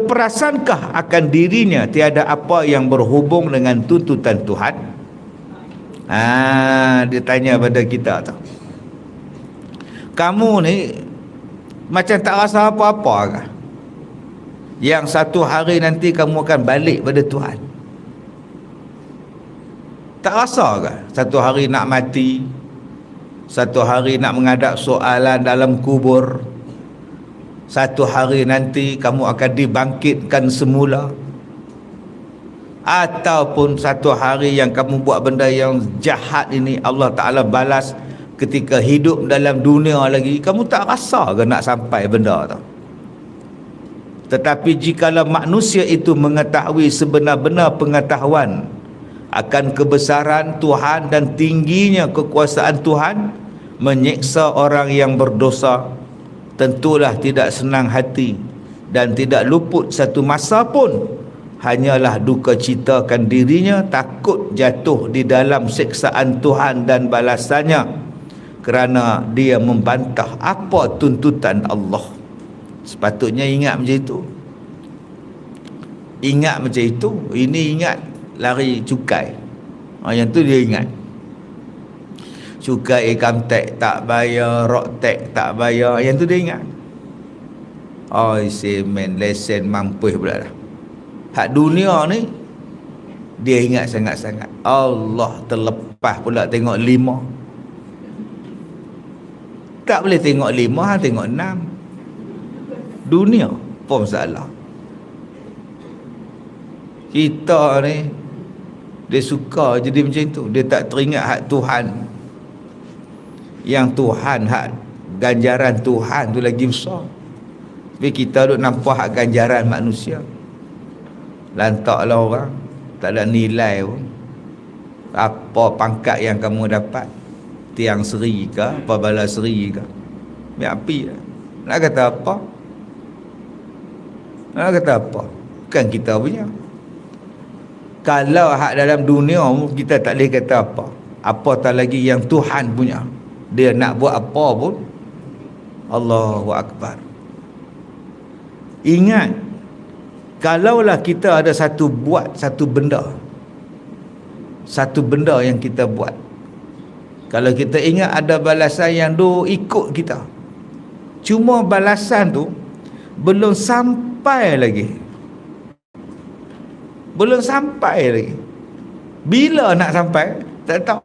berperasankah akan dirinya tiada apa yang berhubung dengan tuntutan Tuhan? Dia tanya pada kita tu. Kamu ni macam tak rasa apa-apa kah? Yang satu hari nanti kamu akan balik pada Tuhan. Tak rasa kah? Satu hari nak mati, satu hari nak menghadap soalan dalam kubur, satu hari nanti kamu akan dibangkitkan semula, ataupun satu hari yang kamu buat benda yang jahat ini Allah Ta'ala balas ketika hidup dalam dunia lagi. Kamu tak rasa ke nak sampai benda tu? Tetapi jikalau manusia itu mengetahui sebenar-benar pengetahuan akan kebesaran Tuhan dan tingginya kekuasaan Tuhan menyiksa orang yang berdosa, tentulah tidak senang hati dan tidak luput satu masa pun hanyalah duka citakan dirinya takut jatuh di dalam siksaan Tuhan dan balasannya kerana dia membantah apa tuntutan Allah. Sepatutnya ingat macam itu. Ingat macam itu. Ini ingat lari cukai. Yang tu dia ingat. Cukai income tax tak bayar, road tax tak bayar, yang tu dia ingat. Semen lesen mampus pula dah. Hak dunia ni dia ingat sangat-sangat. Allah terlepas pula tengok 5. Tak boleh tengok 5, tengok 6. Dunia pun salah. Kita ni dia suka jadi macam tu. Dia tak teringat hak Tuhan. Yang Tuhan, hak ganjaran Tuhan tu lagi besar. Tapi kita duk nampak hak ganjaran manusia. Lantaklah orang, tak ada nilai pun. Apa pangkat yang kamu dapat? Tiang seri ke? Apa bala seri ke? Biar api lah. Nak kata apa? Nak kata apa? Bukan kita punya. Kalau hak dalam dunia kita tak boleh kata apa. Apatah lagi yang Tuhan punya. Dia nak buat apa pun, Allahu Akbar. Ingat, kalaulah kita ada satu benda yang kita buat, kalau kita ingat ada balasan yang ikut kita, cuma balasan tu belum sampai lagi. Bila nak sampai tak tahu.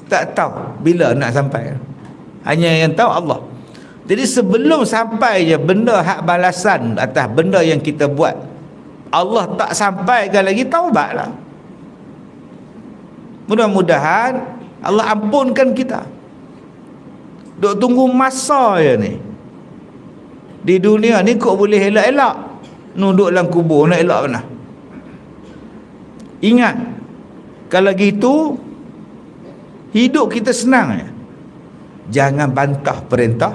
Tak tahu bila nak sampai. Hanya yang tahu Allah. Jadi sebelum sampai je benda hak balasan atas benda yang kita buat, Allah tak sampaikan lagi, taubatlah. Mudah-mudahan Allah ampunkan kita. Duk tunggu masa je ni. Di dunia ni kok boleh elak-elak. Nunduk dalam kubur nak elak mana? Ingat, kalau gitu hidup kita senang ya. Jangan bantah perintah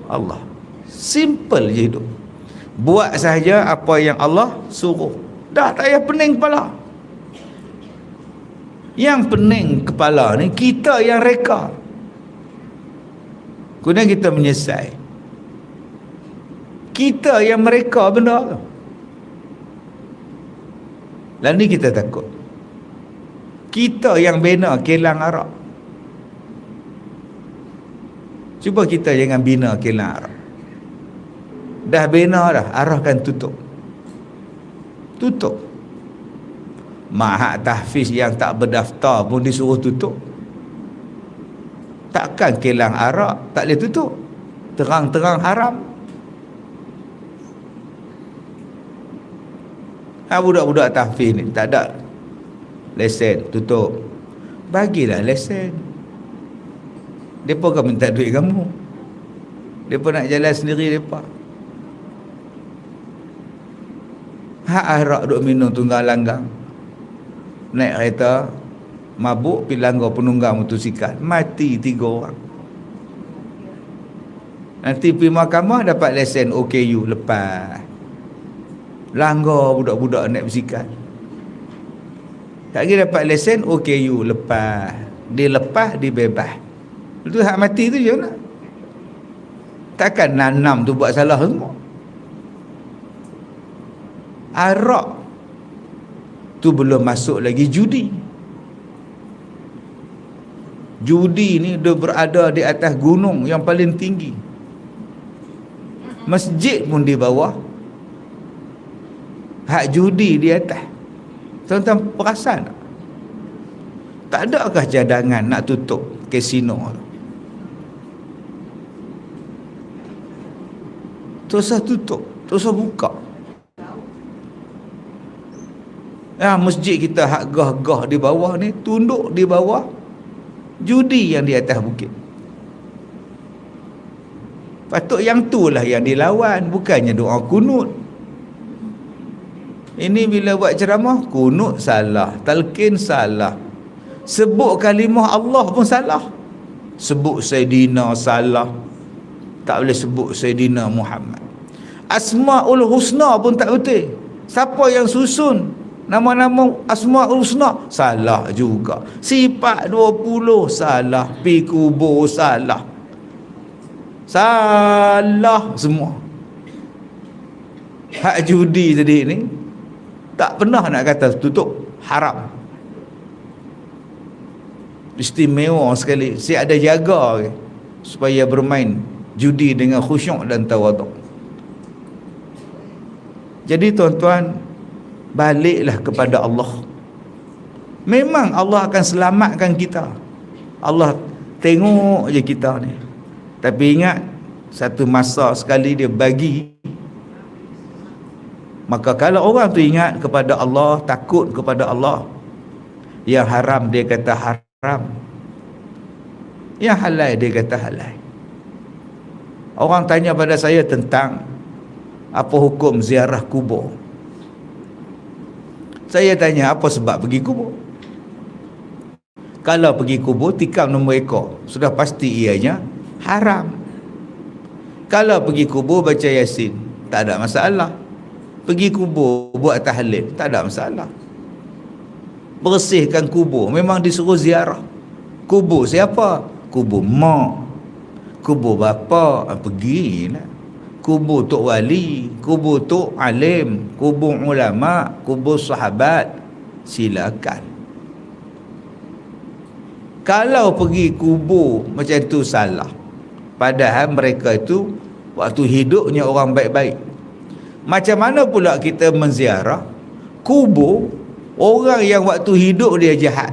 Allah. Simple je hidup. Buat sahaja apa yang Allah suruh. Dah tak payah pening kepala. Yang pening kepala ni kita yang reka. Kemudian kita menyesal. Kita yang mereka benda tu. Lalu ni kita takut. Kita yang bina kilang arak. Cuba kita jangan bina kilang arak. Dah bina dah, arahkan tutup. Mahak tahfiz yang tak berdaftar pun disuruh tutup. Takkan kilang arak tak boleh tutup? Terang-terang haram. Budak-budak tahfiz ni tak ada lesen, tutup. Bagilah lesen. Mereka kan minta duit kamu. Mereka nak jalan sendiri mereka. Hak arak duk minum tunggang langgang. Naik kereta, mabuk, pergi langgar penunggang motosikal. Mati 3 orang. Nanti pergi mahkamah dapat lesen OKU lepas. Langgar budak-budak naik basikal. Tak kira dapat lesen OKU lepas. Dia lepas, dia bebas. Itu hak mati tu je nak. Takkan nanam tu buat salah semua. Arak tu belum masuk lagi judi. Judi ni dia berada di atas gunung yang paling tinggi. Masjid pun di bawah, hak judi di atas. Tuan-tuan perasan tak? Tak adakah cadangan nak tutup kasino tu? Terus tutup, terus buka. Masjid kita hak gah-gah di bawah ni, tunduk di bawah judi yang di atas bukit. Patut yang itulah yang dilawan, bukannya doa kunut. Ini bila buat ceramah, kunut salah, talqin salah, sebut kalimah Allah pun salah, sebut Sayyidina salah, tak boleh sebut Sayyidina Muhammad. Asmaul Husna pun tak betul. Siapa yang susun nama-nama Asmaul Husna salah juga. Sifat 20 salah, pi kubur salah. Salah semua. Hak judi tadi ni tak pernah nak kata tutup, haram. Istimewa sekali. Saya ada jaga supaya bermain judi dengan khusyuk dan tawaduk. Jadi tuan-tuan, baliklah kepada Allah. Memang Allah akan selamatkan kita. Allah tengok je kita ni. Tapi ingat, satu masa sekali dia bagi. Maka kalau orang tu ingat kepada Allah, takut kepada Allah, yang haram dia kata haram, yang halal dia kata halal. Orang tanya pada saya tentang apa hukum ziarah kubur. Saya tanya, apa sebab pergi kubur? Kalau pergi kubur tikam nombor ekor, sudah pasti ianya haram. Kalau pergi kubur baca Yasin, tak ada masalah. Pergi kubur buat tahlil, tak ada masalah. Bersihkan kubur, memang disuruh ziarah. Kubur siapa? Kubur mak, kubur bapa, pergilah. Kubur tok wali, kubur tok alim, kubur ulama, kubur sahabat, silakan. Kalau pergi kubur macam tu salah. Padahal mereka itu waktu hidupnya orang baik-baik. Macam mana pula kita menziarah kubur orang yang waktu hidup dia jahat?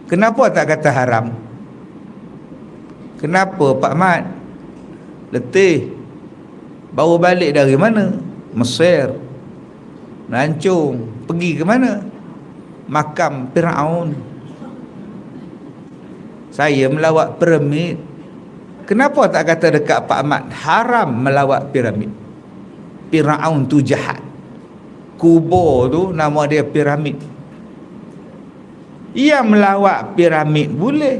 Kenapa tak kata haram? Kenapa Pak Mat? Letih. Baru balik dari mana? Mesir, Melancong. Pergi ke mana? Makam Firaun. Saya melawat piramid. Kenapa tak kata dekat Pak Ahmad haram melawat piramid? Firaun tu jahat. Kubur tu nama dia piramid. Ia melawat piramid boleh.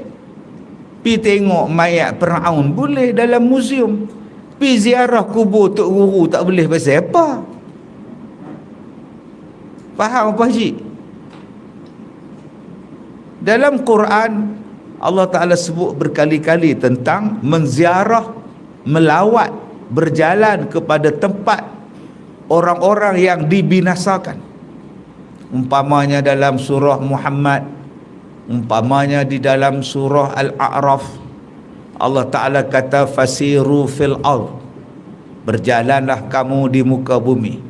Pi tengok mayat Firaun boleh dalam museum. Pi ziarah kubur Tok Guru tak boleh, pasal apa? Faham apa Haji? Dalam Quran Allah Ta'ala sebut berkali-kali tentang menziarah, melawat, berjalan kepada tempat orang-orang yang dibinasakan. Umpamanya dalam surah Muhammad, umpamanya di dalam surah Al-A'raf, Allah Ta'ala kata fasiru fil ard, berjalanlah kamu di muka bumi,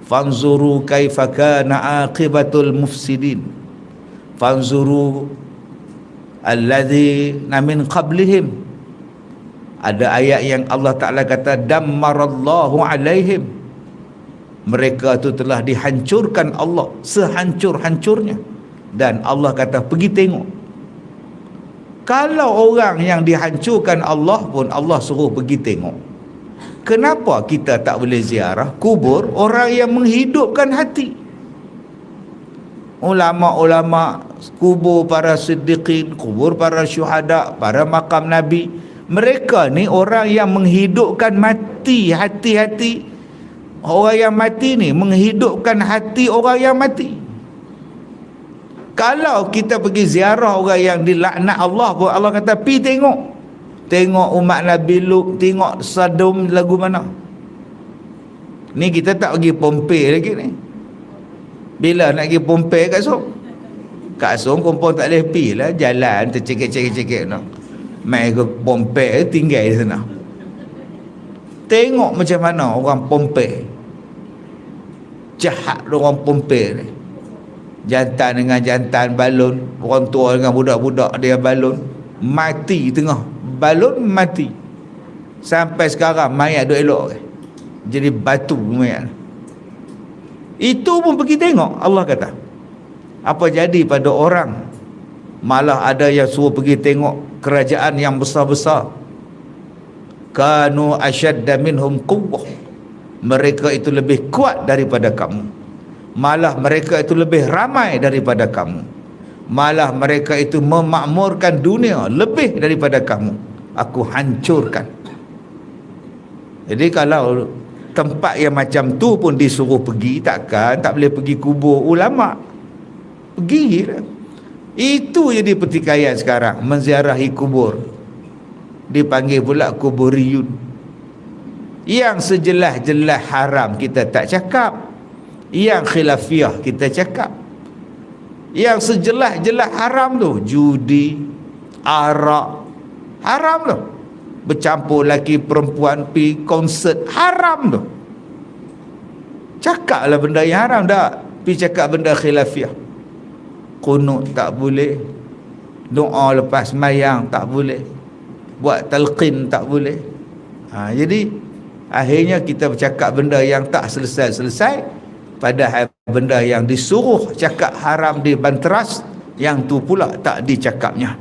fanzuru kaifa kana aqibatul mufsidin, fanzuru alladzina min qablihim. Ada ayat yang Allah Ta'ala kata dammarallahu alaihim, mereka itu telah dihancurkan Allah sehancur-hancurnya. Dan Allah kata pergi tengok. Kalau orang yang dihancurkan Allah pun Allah suruh pergi tengok, kenapa kita tak boleh ziarah kubur orang yang menghidupkan hati? Ulama-ulama, kubur para siddiqin, kubur para syuhada, para makam Nabi, mereka ni orang yang menghidupkan mati, hati-hati orang yang mati ni, menghidupkan hati orang yang mati. Kalau kita pergi ziarah orang yang dilaknat Allah pun Allah kata pi tengok. Tengok umat Nabi Lut, tengok Sodom lagu mana. Ni kita tak pergi Pompei lagi ni. Bila nak pergi Pompei kat Song? Kat Song kompon tak boleh pergi lah. Jalan tercekik-cekik no. Mai ke Pompei tinggal di sana. Tengok macam mana orang Pompei. Jahat orang Pompei ni. Jantan dengan jantan balon, orang tua dengan budak-budak dia balon, mati tengah balon, mati. Sampai sekarang mayat duk elok ke? Jadi batu mayat. Itu pun pergi tengok. Allah kata, apa jadi pada orang? Malah ada yang suruh pergi tengok kerajaan yang besar-besar. Kanu asyadda minhum quwwah. Mereka itu lebih kuat daripada kamu. Malah mereka itu lebih ramai daripada kamu. Malah mereka itu memakmurkan dunia lebih daripada kamu. Aku hancurkan. Jadi kalau tempat yang macam tu pun disuruh pergi, takkan tak boleh pergi kubur ulama? Pergi lah. Itu jadi pertikaian sekarang, menziarahi kubur. Dipanggil pula kuburiyun. Yang sejelas-jelas haram kita tak cakap. Yang khilafiyah kita cakap. Yang sejelas-jelas haram tu, judi, arak, haram tu. Bercampur lelaki perempuan pi konsert, haram tu. Cakaplah benda yang haram tak? Pi cakap benda khilafiyah. Qunut tak boleh. Doa lepas sembahyang tak boleh. Buat talqin tak boleh. Jadi akhirnya kita bercakap benda yang tak selesai-selesai. Padahal benda yang disuruh cakap haram di banteras, yang tu pula tak dicakapnya.